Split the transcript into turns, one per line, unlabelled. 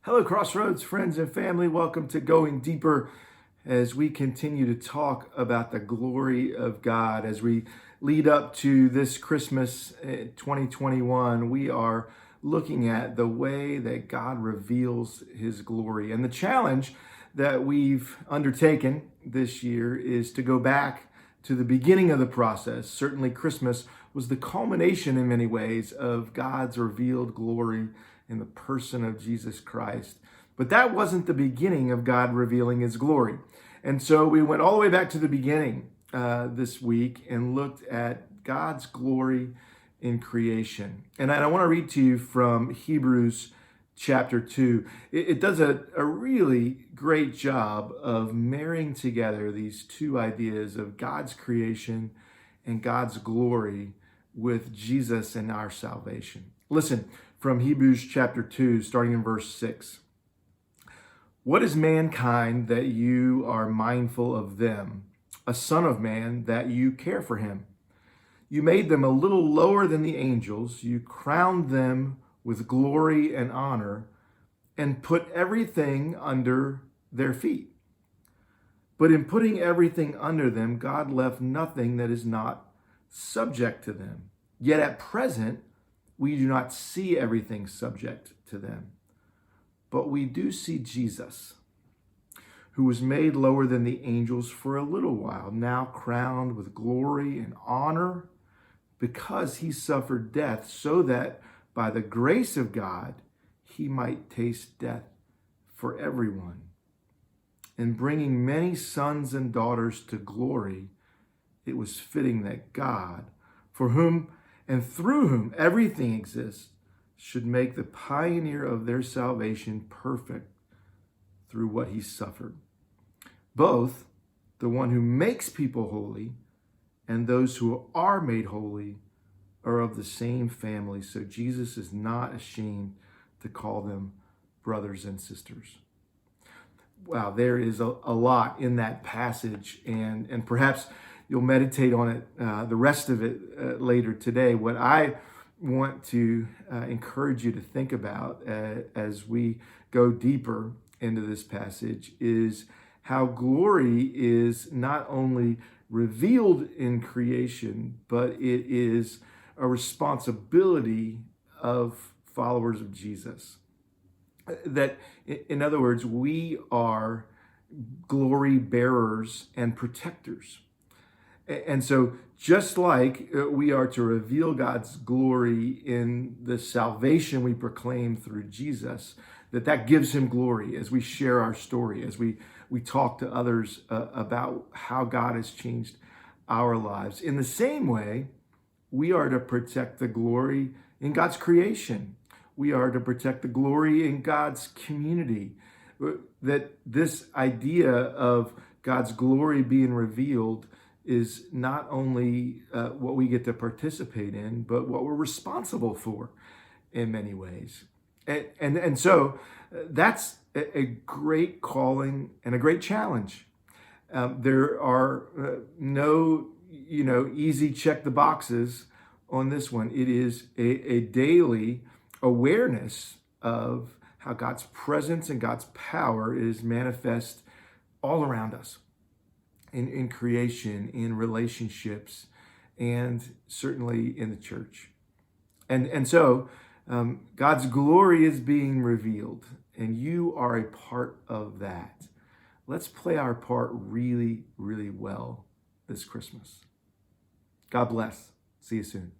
Hello, Crossroads friends and family. Welcome to Going Deeper as we continue to talk about the glory of God. As we lead up to this Christmas 2021, we are looking at the way that God reveals his glory. And the challenge that we've undertaken this year is to go back to the beginning of the process. Certainly, Christmas was the culmination in many ways of God's revealed glory in the person of Jesus Christ. But that wasn't the beginning of God revealing his glory. And so we went all the way back to the beginning this week and looked at God's glory in creation. And I want to read to you from Hebrews chapter 2. It does a really great job of marrying together these two ideas of God's creation and God's glory with Jesus and our salvation. Listen from Hebrews chapter 2, starting in verse 6. What is mankind that you are mindful of them? A son of man that you care for him? You made them a little lower than the angels. You crowned them with glory and honor and put everything under their feet. But in putting everything under them, God left nothing that is not subject to them. Yet at present, we do not see everything subject to them. But we do see Jesus, who was made lower than the angels for a little while, now crowned with glory and honor because he suffered death, so that by the grace of God, he might taste death for everyone. In bringing many sons and daughters to glory, it was fitting that God, for whom and through whom everything exists, should make the pioneer of their salvation perfect through what he suffered. Both the one who makes people holy and those who are made holy are of the same family. So Jesus is not ashamed to call them brothers and sisters. Wow, there is a lot in that passage, and perhaps you'll meditate on it, the rest of it later today. What I want to encourage you to think about as we go deeper into this passage is how glory is not only revealed in creation, but it is a responsibility of followers of Jesus. That, in other words, we are glory bearers and protectors. And so just like we are to reveal God's glory in the salvation we proclaim through Jesus, that gives him glory as we share our story, as we talk to others about how God has changed our lives. In the same way, we are to protect the glory in God's creation. We are to protect the glory in God's community. That this idea of God's glory being revealed is not only what we get to participate in, but what we're responsible for in many ways. And so that's a great calling and a great challenge. There are no easy check the boxes on this one. It is a daily awareness of how God's presence and God's power is manifest all around us. In creation, in relationships, and certainly in the church. And so God's glory is being revealed, and you are a part of that. Let's play our part really, really well this Christmas. God bless. See you soon.